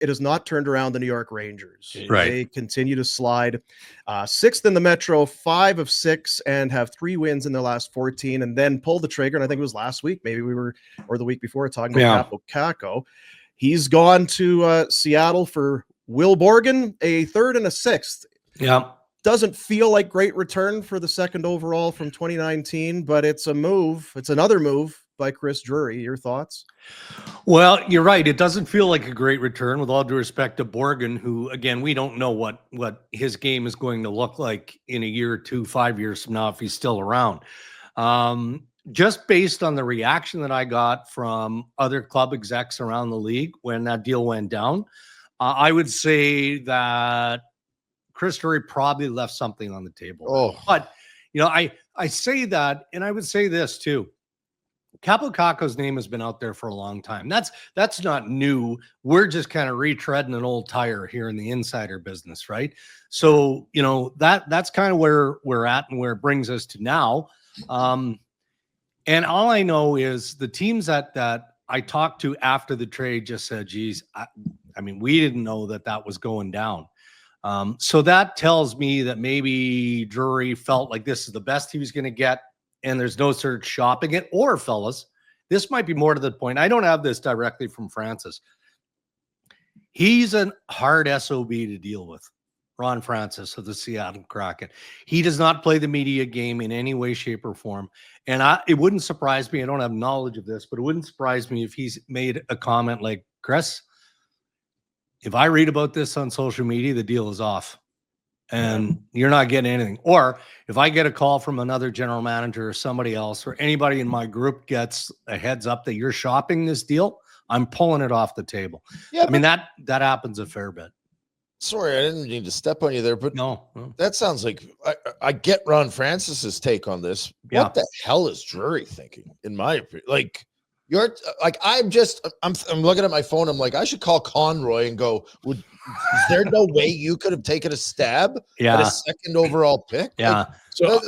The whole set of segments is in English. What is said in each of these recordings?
it has not turned around the New York Rangers. Right. They continue to slide. 6th in the Metro, 5 of 6, and have 3 wins in their last 14, and then pulled the trigger. And I think it was last week, maybe or the week before, talking about Kaapo Kakko. He's gone to Seattle for Will Borgen, a 3rd and a 6th. Yeah. Doesn't feel like great return for the 2nd overall from 2019, but it's a move. It's another move by Chris Drury. Your thoughts? Well, you're right. It doesn't feel like a great return, with all due respect to Borgen, who, again, we don't know what his game is going to look like in a year or 2, 5 years from now if he's still around. Just based on the reaction that I got from other club execs around the league when that deal went down, I would say that Chris Drury probably left something on the table. Oh, but I say that, and I would say this too. Kaapo Kakko's name has been out there for a long time. That's not new. We're just kind of retreading an old tire here in the insider business, right? So that's kind of where we're at and where it brings us to now. And all I know is the teams that I talked to after the trade just said, "Geez, I mean, we didn't know that was going down." So that tells me that maybe Drury felt like this is the best he was going to get, and there's no search shopping it. Or, fellas, this might be more to the point. I don't have this directly from Francis. He's a hard SOB to deal with, Ron Francis of the Seattle Kraken. He does not play the media game in any way, shape, or form. And it wouldn't surprise me. I don't have knowledge of this, but it wouldn't surprise me if he's made a comment like, "Chris, if I read about this on social media, the deal is off and you're not getting anything." Or if I get a call from another general manager or somebody else, or anybody in my group gets a heads up that you're shopping this deal, I'm pulling it off the table. Yeah, I mean, that happens a fair bit. Sorry, I didn't mean to step on you there, but no. That sounds like I get Ron Francis's take on this. Yeah. What the hell is Drury thinking? In my opinion, like, you're like, I'm looking at my phone. I'm like, I should call Conroy and go, is there no way you could have taken a stab at a 2nd overall pick? Yeah. Like, so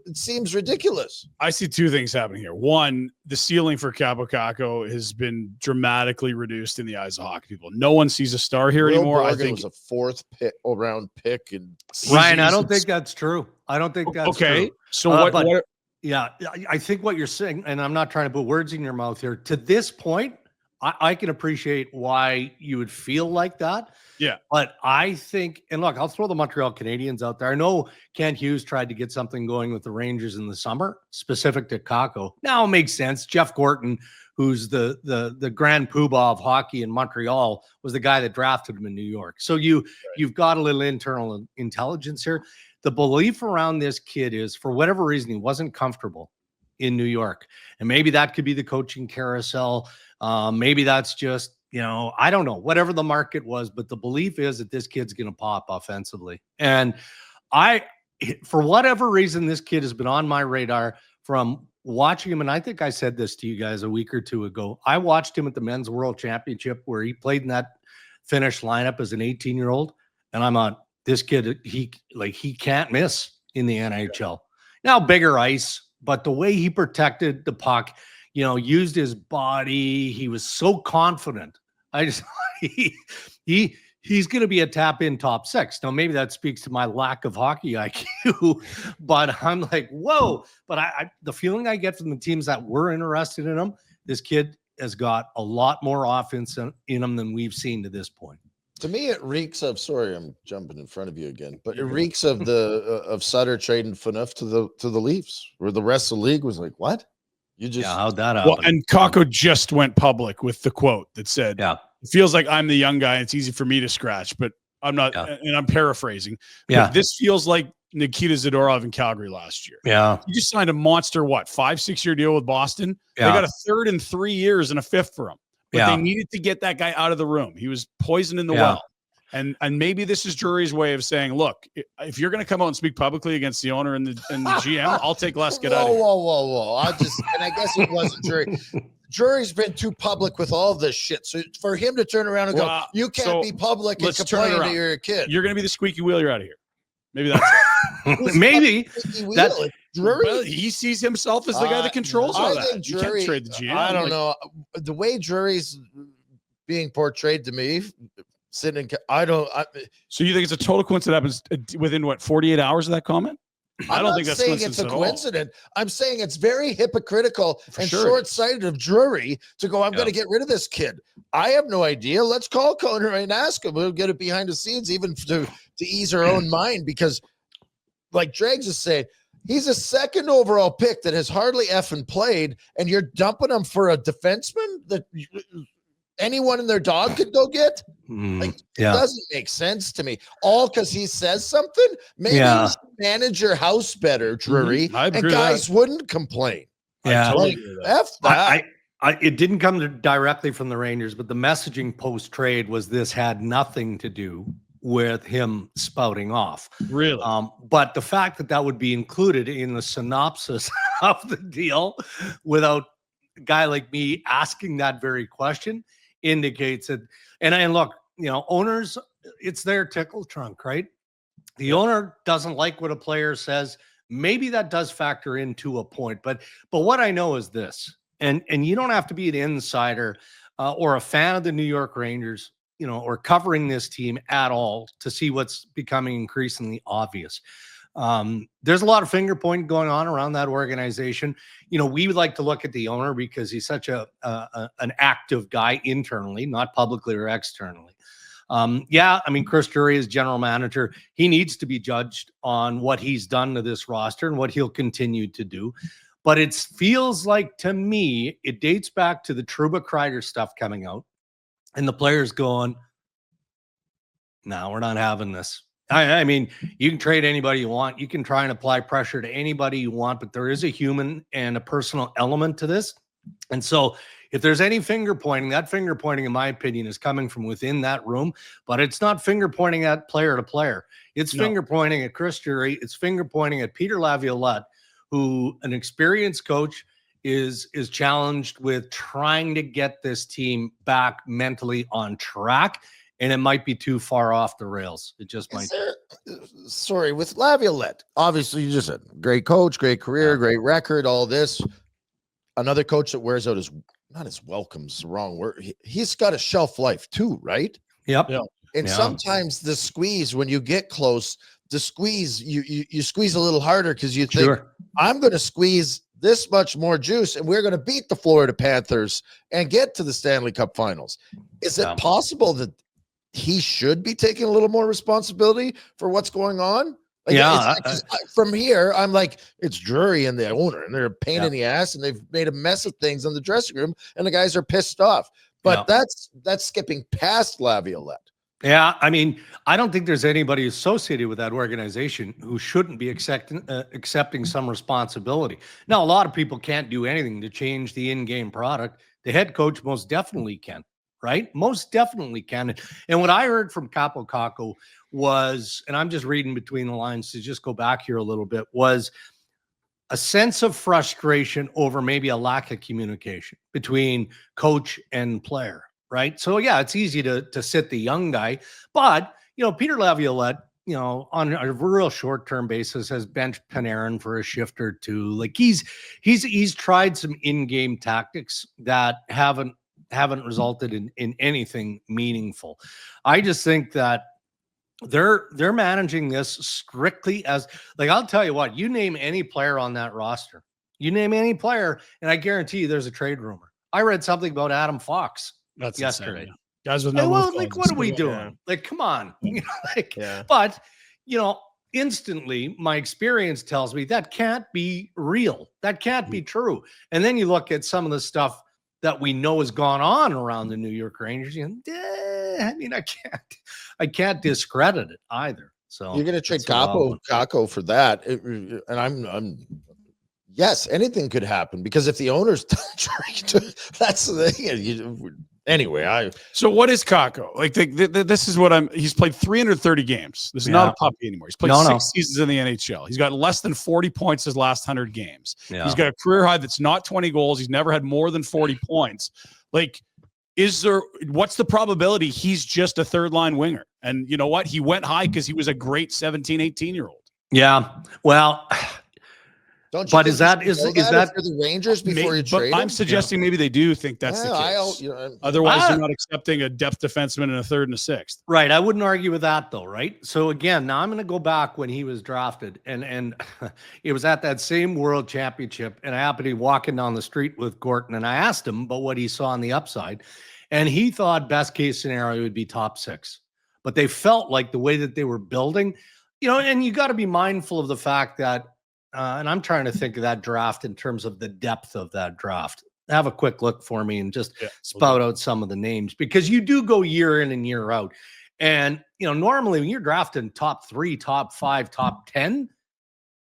it seems ridiculous. I see 2 things happening here. One, the ceiling for Kaapo Kakko has been dramatically reduced in the eyes of hockey people. No one sees a star here anymore. Borgen I think it was a 4th round pick. And Ryan, I don't think that's true. I don't think that's okay. True. So what? Yeah, I think what you're saying, and I'm not trying to put words in your mouth here, to this point, I can appreciate why you would feel like that. Yeah. But I think, and look, I'll throw the Montreal Canadiens out there. I know Kent Hughes tried to get something going with the Rangers in the summer, specific to Kakko. Now it makes sense. Jeff Gorton, who's the grand poobah of hockey in Montreal, was the guy that drafted him in New York. So you've got a little internal intelligence here. The belief around this kid is, for whatever reason, he wasn't comfortable in New York. And maybe that could be the coaching carousel. Maybe that's just, I don't know, whatever the market was. But the belief is that this kid's going to pop offensively. And for whatever reason, this kid has been on my radar from watching him. And I think I said this to you guys a week or 2 ago. I watched him at the Men's World Championship where he played in that Finnish lineup as an 18-year-old. And I'm on. This kid, he can't miss in the NHL. Now, bigger ice, but the way he protected the puck, used his body, he was so confident. He's going to be a tap-in top 6. Now, maybe that speaks to my lack of hockey IQ, but I'm like, whoa. But the feeling I get from the teams that were interested in him, this kid has got a lot more offense in him than we've seen to this point. To me, it reeks of. Sorry, I'm jumping in front of you again, but it reeks of of Sutter trading Phaneuf to the Leafs, where the rest of the league was like, "What? You just how'd that happen?" Well, and Kakko just went public with the quote that said, "It feels like I'm the young guy. And it's easy for me to scratch, but I'm not." And I'm paraphrasing. Yeah, this feels like Nikita Zadorov in Calgary last year. Yeah, he just signed a monster 5-6 year deal with Boston. Yeah. They got a 3rd in 3 years and a 5th for him. But they needed to get that guy out of the room. He was poison in the well. And maybe this is Drury's way of saying, look, if you're going to come out and speak publicly against the owner and the GM, I'll take less. Get out of here. Whoa. I guess it wasn't Drury. Drury's been too public with all of this shit. So for him to turn around and go, you can't be public and complain that you're a kid. You're going to be the squeaky wheel. You're out of here. Maybe that's it. Maybe that's Drury. Well, he sees himself as the guy that controls all that. Drury, you can't trade the GM. I don't know. The way Drury's being portrayed to me. So you think it's a total coincidence that happens within what 48 hours of that comment? I don't think that's saying it's a coincidence. I'm saying it's very hypocritical and short-sighted of Drury to go, I'm going to get rid of this kid. I have no idea. Let's call Conroy and ask him. We'll get it behind the scenes, even to ease our own mind, because like Dregs is saying, he's a second overall pick that has hardly effing played, and you're dumping him for a defenseman that anyone and their dog could go get. It doesn't make sense to me. All because he says something. Maybe you should manage your house better, Drury, and guys wouldn't complain. Yeah, like, F that. It didn't come directly from the Rangers, but the messaging post trade was this had nothing to do with him spouting off. Really? But the fact that would be included in the synopsis of the deal without a guy like me asking that very question indicates that. And look, owners, it's their tickle trunk, right? The owner doesn't like what a player says. Maybe that does factor into a point, but what I know is this, and you don't have to be an insider or a fan of the New York Rangers, or covering this team at all to see what's becoming increasingly obvious. There's a lot of finger pointing going on around that organization. We would like to look at the owner because he's such an active guy internally, not publicly or externally. Chris Drury is general manager. He needs to be judged on what he's done to this roster and what he'll continue to do. But it feels like, to me, it dates back to the Trouba Kreider stuff coming out and the players going, no, we're not having this. I mean, you can trade anybody you want. You can try and apply pressure to anybody you want, but there is a human and a personal element to this. And so if there's any finger pointing, that finger pointing, in my opinion, is coming from within that room, but it's not finger pointing at player to player. It's finger pointing at Chris Drury. It's finger pointing at Peter Laviolette, who, an experienced coach, is challenged with trying to get this team back mentally on track. And it might be too far off the rails. It just might. With Laviolette, obviously, you just said great coach, great career, great record, all this. Another coach that wears out not his welcome's the wrong word. He's got a shelf life too, right? Yep. And sometimes the squeeze, when you get close, the squeeze, you squeeze a little harder because you think, I'm going to squeeze this much more juice and we're going to beat the Florida Panthers and get to the Stanley Cup Finals. Is it possible that he should be taking a little more responsibility for what's going on? From here, I'm like, it's Drury and the owner, and they're a pain in the ass, and they've made a mess of things in the dressing room, and the guys are pissed off. But that's skipping past Laviolette. Yeah, I mean, I don't think there's anybody associated with that organization who shouldn't be accepting some responsibility. Now, a lot of people can't do anything to change the in-game product. The head coach most definitely can. Right? Most definitely can. And what I heard from Kaapo Kakko was, and I'm just reading between the lines to just go back here a little bit, was a sense of frustration over maybe a lack of communication between coach and player, right? So, it's easy to sit the young guy. But, Peter Laviolette, on a real short-term basis has benched Panarin for a shift or two. Like he's tried some in-game tactics that haven't resulted in anything meaningful. I just think that they're managing this strictly as, like, I'll tell you what, you name any player on that roster, and I guarantee you there's a trade rumor. I read something about Adam Fox yesterday. Insane. Guys with no what are we doing? Yeah. Like, come on. But instantly my experience tells me that can't be real. That can't be true. And then you look at some of the stuff that we know has gone on around the New York Rangers. I can't discredit it either. So you're going to trade Kaapo Kakko for that, and I'm yes, anything could happen because if the owners that's the thing. Anyway, so what is Kakko? Like this is what he's played 330 games. This is not a puppy anymore. He's played 6 seasons in the NHL. He's got less than 40 points his last 100 games. Yeah. He's got a career high that's not 20 goals. He's never had more than 40 points. Like, what's the probability he's just a third line winger? And you know what? He went high because he was a great 17, 18-year-old. Yeah. Well, Don't you But think is that you should know if you're the Rangers before you trade I'm him? suggesting maybe they do think that's the case. Otherwise, they're not accepting a depth defenseman in a third and a sixth. Right. I wouldn't argue with that though, right? So again, now I'm going to go back when he was drafted, and it was at that same World Championship, and I happened to be walking down the street with Gorton, and I asked him about what he saw on the upside, and he thought best case scenario would be top 6. But they felt like the way that they were building, and you got to be mindful of the fact that, and I'm trying to think of that draft in terms of the depth of that draft. Have a quick look for me and just spout out some of the names, because you do go year in and year out. And, normally when you're drafting top 3, top 5, top 10,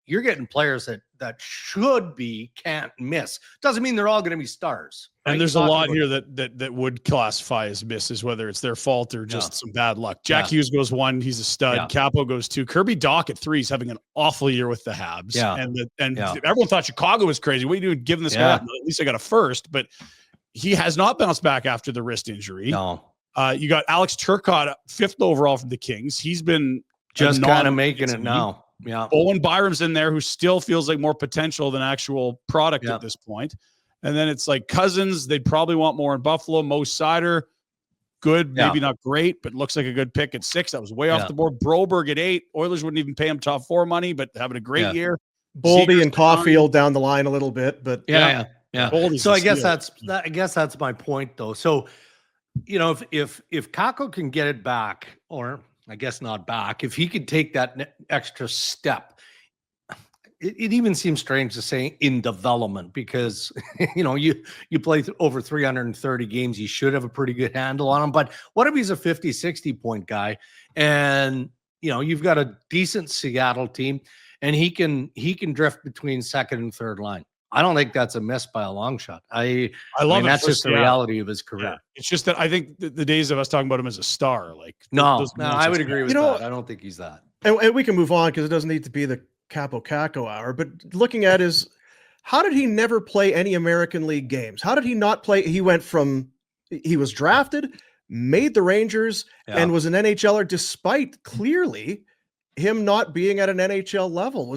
you're getting players that should be, can't miss. Doesn't mean they're all going to be stars. Right? And there's a lot here that would classify as misses, whether it's their fault or just some bad luck. Jack Hughes goes 1, he's a stud. Kaapo goes 2. Kirby Dach at 3 is having an awful year with the Habs. And everyone thought Chicago was crazy. What are you doing giving this guy up? At least I got a first, but he has not bounced back after the wrist injury. No. You got Alex Turcotte, 5th overall from the Kings. He's been just kind of making it now. Yeah. Owen Byram's in there, who still feels like more potential than actual product at this point. And then it's like Cousins, they'd probably want more in Buffalo. Mo Sider, good, maybe not great, but looks like a good pick at 6. That was way off the board. Broberg at 8. Oilers wouldn't even pay him top 4 money, but having a great year. Boldy and Caulfield down the line a little bit, but yeah. So I guess that's my point though. So, if Kakko can get it back, or I guess not back, if he could take that extra step, it even seems strange to say in development, because, you play over 330 games. You should have a pretty good handle on him. But what if he's a 50, 60 point guy and, you've got a decent Seattle team and he can drift between second and third line? I don't think that's a miss by a long shot. I love that's just the reality of his career. Yeah. It's just that I think the days of us talking about him as a star, no, I would agree with that. I don't think he's that. And we can move on because it doesn't need to be the Kaapo Kakko hour. But looking at how did he never play any American League games? How did he not play? He was drafted, made the Rangers, and was an NHLer despite clearly him not being at an NHL level.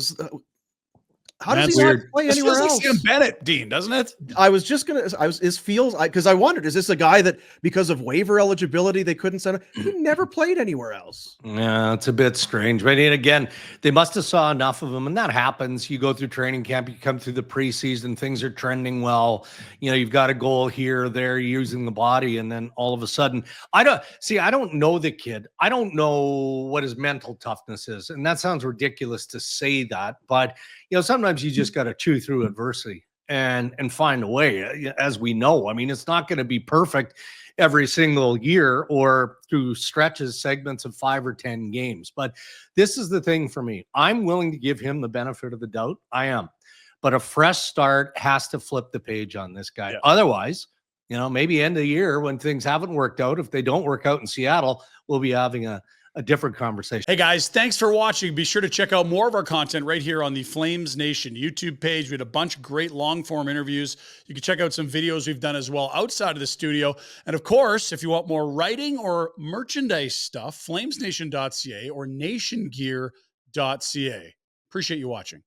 How does he not play anywhere else? Like Sam Bennett, Dean, doesn't it? Because I wondered, is this a guy that because of waiver eligibility they couldn't send him? He never played anywhere else. Yeah, it's a bit strange. But again, they must have saw enough of him, and that happens. You go through training camp, you come through the preseason, things are trending well. You've got a goal here, there, using the body, and then all of a sudden, I don't know the kid. I don't know what his mental toughness is, and that sounds ridiculous to say that, but sometimes you just got to chew through adversity and find a way, as we know. I mean, it's not going to be perfect every single year or through segments of 5 or 10 games. But this is the thing for me. I'm willing to give him the benefit of the doubt. I am. But a fresh start has to flip the page on this guy. Yeah. Otherwise, maybe end of the year when things haven't worked out, if they don't work out in Seattle, we'll be having a different conversation. Hey guys, thanks for watching. Be sure to check out more of our content right here on the Flames Nation YouTube page. We had a bunch of great long form interviews. You can check out some videos we've done as well outside of the studio. And of course, if you want more writing or merchandise stuff, flamesnation.ca or nationgear.ca. Appreciate you watching.